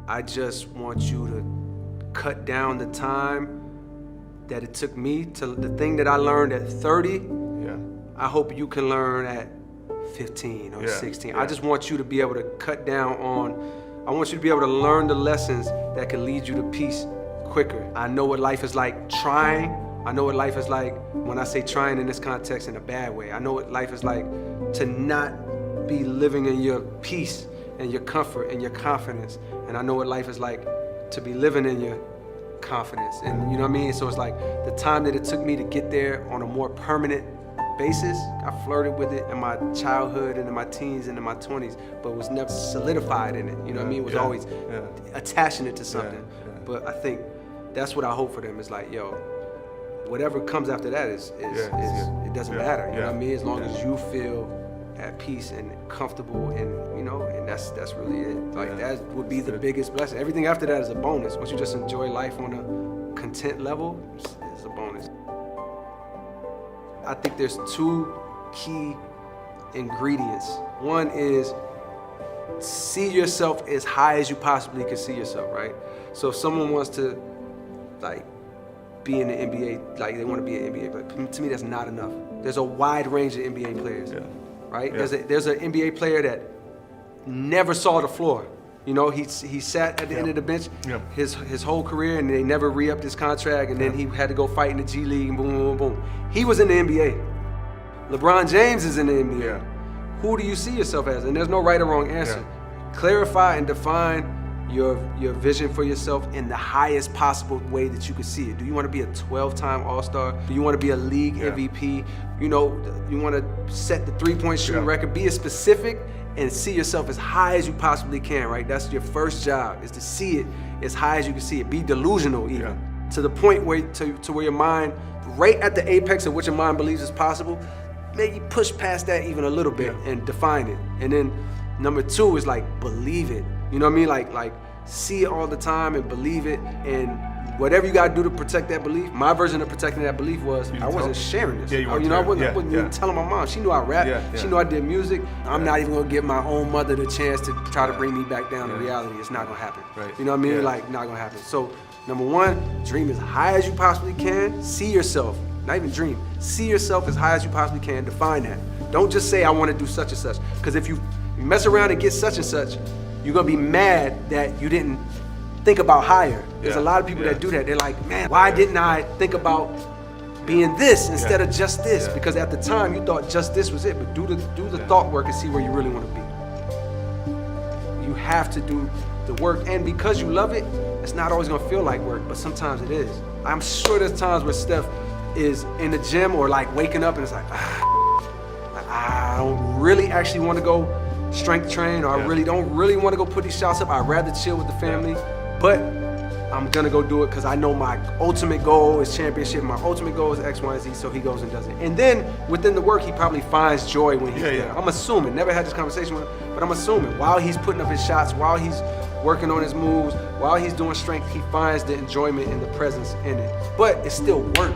I just want you to cut down the time that it took me to the thing that I learned at 30. Yeah. I hope you can learn at 15 or 16. Yeah. I just want you to be able to cut down on, I want you to be able to learn the lessons that can lead you to peace quicker. I know what life is like trying. I know what life is like when I say trying in this context in a bad way. I know what life is like to not be living in your peace and your comfort and your confidence. And I know what life is like to be living in your confidence. And you know what I mean? So it's like the time that it took me to get there on a more permanent basis, I flirted with it in my childhood and in my teens and in my 20s, but was never solidified in it. You know what I mean? It was always attaching it to something. But I think that's what I hope for them is like, yo, whatever comes after that is it doesn't matter. You know what I mean? As long as you feel at peace and comfortable, and you know, and that's really it. Like that would be the biggest blessing. Everything after that is a bonus. Once you just enjoy life on a content level, it's a bonus. I think there's two key ingredients. One is see yourself as high as you possibly can see yourself, right? So if someone wants to like be in the NBA, like they want to be an NBA player, to me that's not enough. There's a wide range of NBA players, right? There's an NBA player that never saw the floor. You know, he sat at the end of the bench his whole career, and they never re-upped his contract, and then he had to go fight in the G League, and boom, boom, boom. He was in the NBA. LeBron James is in the NBA. Who do you see yourself as? And there's no right or wrong answer. Clarify and define your vision for yourself in the highest possible way that you could see it. Do you want to be a 12-time All-Star? Do you want to be a league MVP? You know, you want to set the three-point shooting record? Be as specific and see yourself as high as you possibly can, right? That's your first job, is to see it as high as you can see it. Be delusional even, to the point where to where your mind, right at the apex of what your mind believes is possible, maybe push past that even a little bit and define it. And then number two is like, believe it. You know what I mean? Like see it all the time and believe it, and whatever you gotta do to protect that belief. My version of protecting that belief was I wasn't sharing this. I wasn't even telling my mom. She knew I rapped. She knew I did music. I'm not even gonna give my own mother the chance to try to bring me back down to reality. It's not gonna happen. You know what I mean? Like, not gonna happen. So number one, dream as high as you possibly can. See yourself, not even dream. See yourself as high as you possibly can. Define that. Don't just say I want to do such and such. Because if you mess around and get such and such, you're gonna be mad that you didn't think about higher. There's a lot of people that do that. They're like, man, why didn't I think about being this instead of just this? Because at the time you thought just this was it. But do the thought work and see where you really want to be. You have to do the work, and because you love it, it's not always gonna feel like work, but sometimes it is. I'm sure there's times where Steph is in the gym or like waking up and it's like, I don't really actually want to go strength train, or I really don't want to go put these shots up. I'd rather chill with the family, but I'm gonna go do it because I know my ultimate goal is championship. My ultimate goal is X, Y, and Z, so he goes and does it. And then within the work, he probably finds joy when he's there. I'm assuming, never had this conversation with him, but I'm assuming while he's putting up his shots, while he's working on his moves, while he's doing strength, he finds the enjoyment and the presence in it. But it's still work.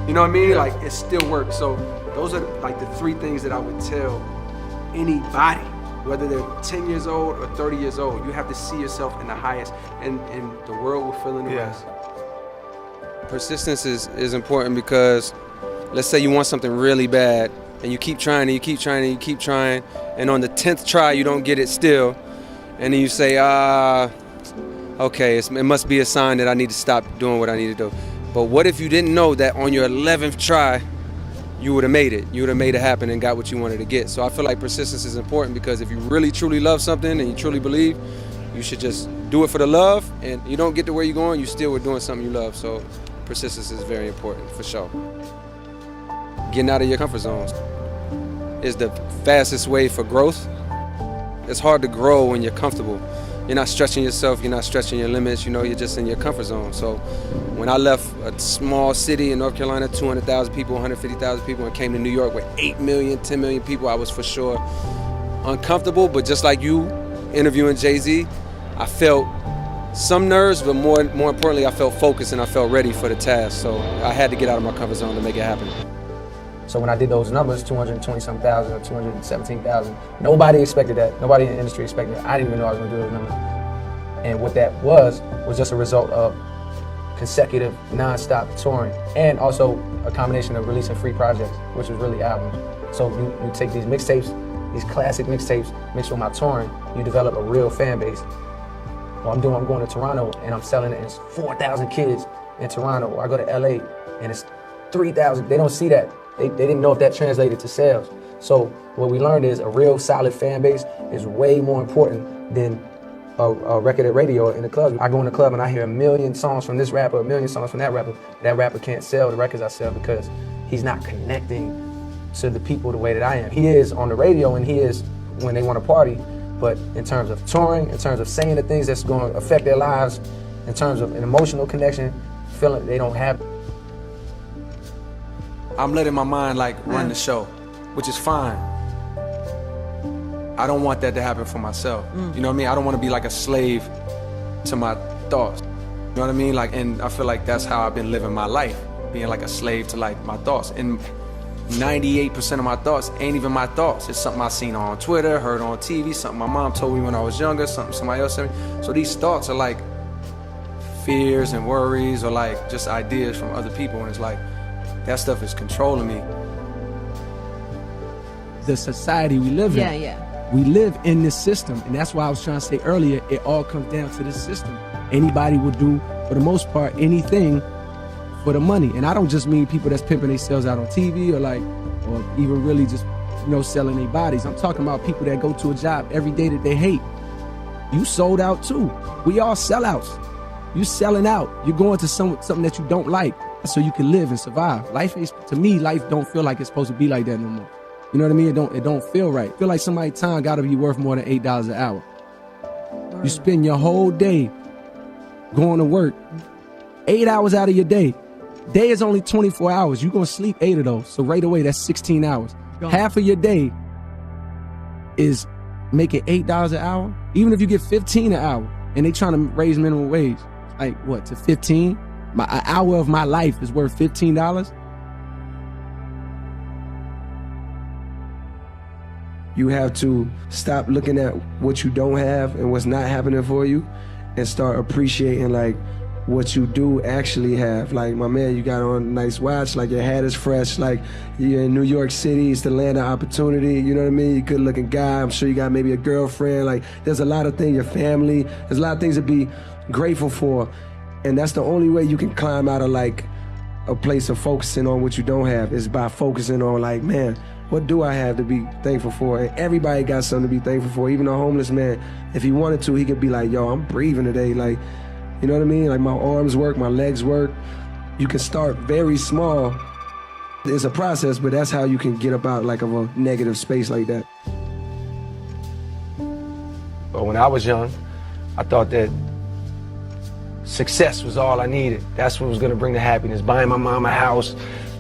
You know what I mean? Like, it's still work. So those are like the three things that I would tell anybody, whether they're 10 years old or 30 years old. You have to see yourself in the highest, and the world will fill in the rest. Persistence is important, because let's say you want something really bad and you keep trying and you keep trying and you keep trying, and on the 10th try you don't get it still, and then you say, okay, it must be a sign that I need to stop doing what I need to do. But what if you didn't know that on your 11th try you would have made it. You would have made it happen and got what you wanted to get. So I feel like persistence is important, because if you really truly love something and you truly believe, you should just do it for the love, and you don't get to where you're going, you still were doing something you love. So persistence is very important, for sure. Getting out of your comfort zones is the fastest way for growth. It's hard to grow when you're comfortable. You're not stretching yourself, you're not stretching your limits, you know, you're just in your comfort zone. So when I left a small city in North Carolina, 200,000 people, 150,000 people, and came to New York with 8 million, 10 million people, I was for sure uncomfortable. But just like you interviewing Jay-Z, I felt some nerves, but more importantly, I felt focused and I felt ready for the task. So I had to get out of my comfort zone to make it happen. So when I did those numbers, 220-some thousand or 217,000, nobody expected that. Nobody in the industry expected that. I didn't even know I was gonna do those numbers. And what that was just a result of consecutive, non-stop touring, and also a combination of releasing free projects, which was really albums. So you take these mixtapes, these classic mixtapes, mixed with my touring, you develop a real fan base. Well, I'm going to Toronto and I'm selling it, and it's 4,000 kids in Toronto. Or I go to LA and it's 3,000. They don't see that. They didn't know if that translated to sales. So what we learned is a real solid fan base is way more important than a record at radio in the club. I go in the club and I hear a million songs from this rapper, a million songs from that rapper. That rapper can't sell the records I sell because he's not connecting to the people the way that I am. He is on the radio and he is when they want to party, but in terms of touring, in terms of saying the things that's going to affect their lives, in terms of an emotional connection, feeling they don't have. I'm letting my mind like run the show, which is fine. I don't want that to happen for myself. You know what I mean? I don't want to be like a slave to my thoughts. You know what I mean? Like, and I feel like that's how I've been living my life, being like a slave to like my thoughts. And 98% of my thoughts ain't even my thoughts. It's something I seen on Twitter, heard on TV, something my mom told me when I was younger, something somebody else said me. So these thoughts are like fears and worries or like just ideas from other people. And it's like, that stuff is controlling me. The society we live in. We live in this system, and that's why I was trying to say earlier, it all comes down to this system. Anybody will do, for the most part, anything for the money. And I don't just mean people that's pimping themselves out on TV or even really just, selling their bodies. I'm talking about people that go to a job every day that they hate. You sold out too. We all sellouts. You selling out. You're going to something that you don't like so you can live and survive. Life is, to me, life don't feel like it's supposed to be like that no more. You know what I mean? It don't feel right. I feel like somebody's time gotta be worth more than $8 an hour. You spend your whole day going to work, 8 hours out of your day. Day is only 24 hours. You're gonna sleep 8 of those. So right away, that's 16 hours. Half of your day is making $8 an hour. Even if you get 15 an hour and they trying to raise minimum wage, like what, to 15? An hour of my life is worth $15? You have to stop looking at what you don't have and what's not happening for you and start appreciating like what you do actually have. Like, my man, you got on a nice watch, like your hat is fresh, like you're in New York City, it's the land of opportunity, you know what I mean? You're a good looking guy, I'm sure you got maybe a girlfriend, like there's a lot of things, your family, there's a lot of things to be grateful for. And that's the only way you can climb out of like a place of focusing on what you don't have is by focusing on like, man, what do I have to be thankful for? And everybody got something to be thankful for. Even a homeless man, if he wanted to, he could be like, yo, I'm breathing today. Like, you know what I mean? Like my arms work, my legs work. You can start very small. It's a process, but that's how you can get up out like of a negative space like that. But when I was young, I thought that success was all I needed. That's what was gonna bring the happiness. Buying my mom a house,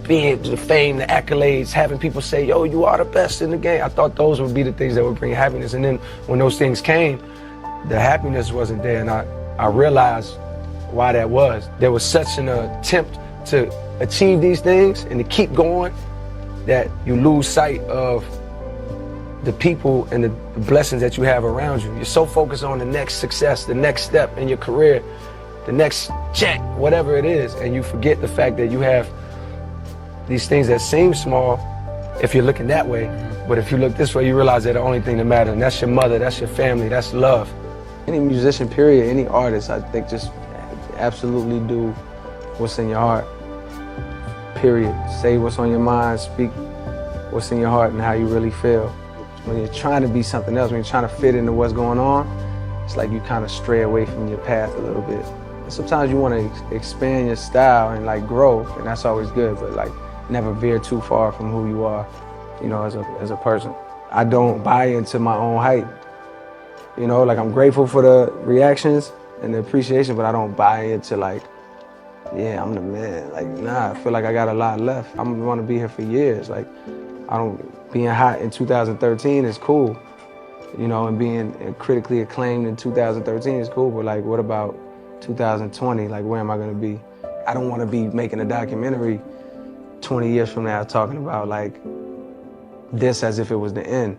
being the fame, the accolades, having people say, yo, you are the best in the game. I thought those would be the things that would bring happiness. And then when those things came, the happiness wasn't there. And I realized why that was. There was such an attempt to achieve these things and to keep going that you lose sight of the people and the blessings that you have around you. You're so focused on the next success, the next step in your career, the next check, whatever it is, and you forget the fact that you have these things that seem small if you're looking that way, but if you look this way, you realize they're the only thing that matters, and that's your mother, that's your family, that's love. Any musician, period, any artist, I think just absolutely do what's in your heart, period. Say what's on your mind, speak what's in your heart and how you really feel. When you're trying to be something else, when you're trying to fit into what's going on, it's like you kind of stray away from your path a little bit. And sometimes you want to expand your style and like grow, and that's always good, but like never veer too far from who you are, you know, as a person. I don't buy into my own hype. You know, like I'm grateful for the reactions and the appreciation, but I don't buy into like, yeah, I'm the man. Like, nah, I feel like I got a lot left. I'm gonna be here for years. Like, being hot in 2013 is cool, you know, and being critically acclaimed in 2013 is cool, but like, what about 2020? Like, where am I gonna be? I don't wanna be making a documentary 20 years from now talking about like this as if it was the end.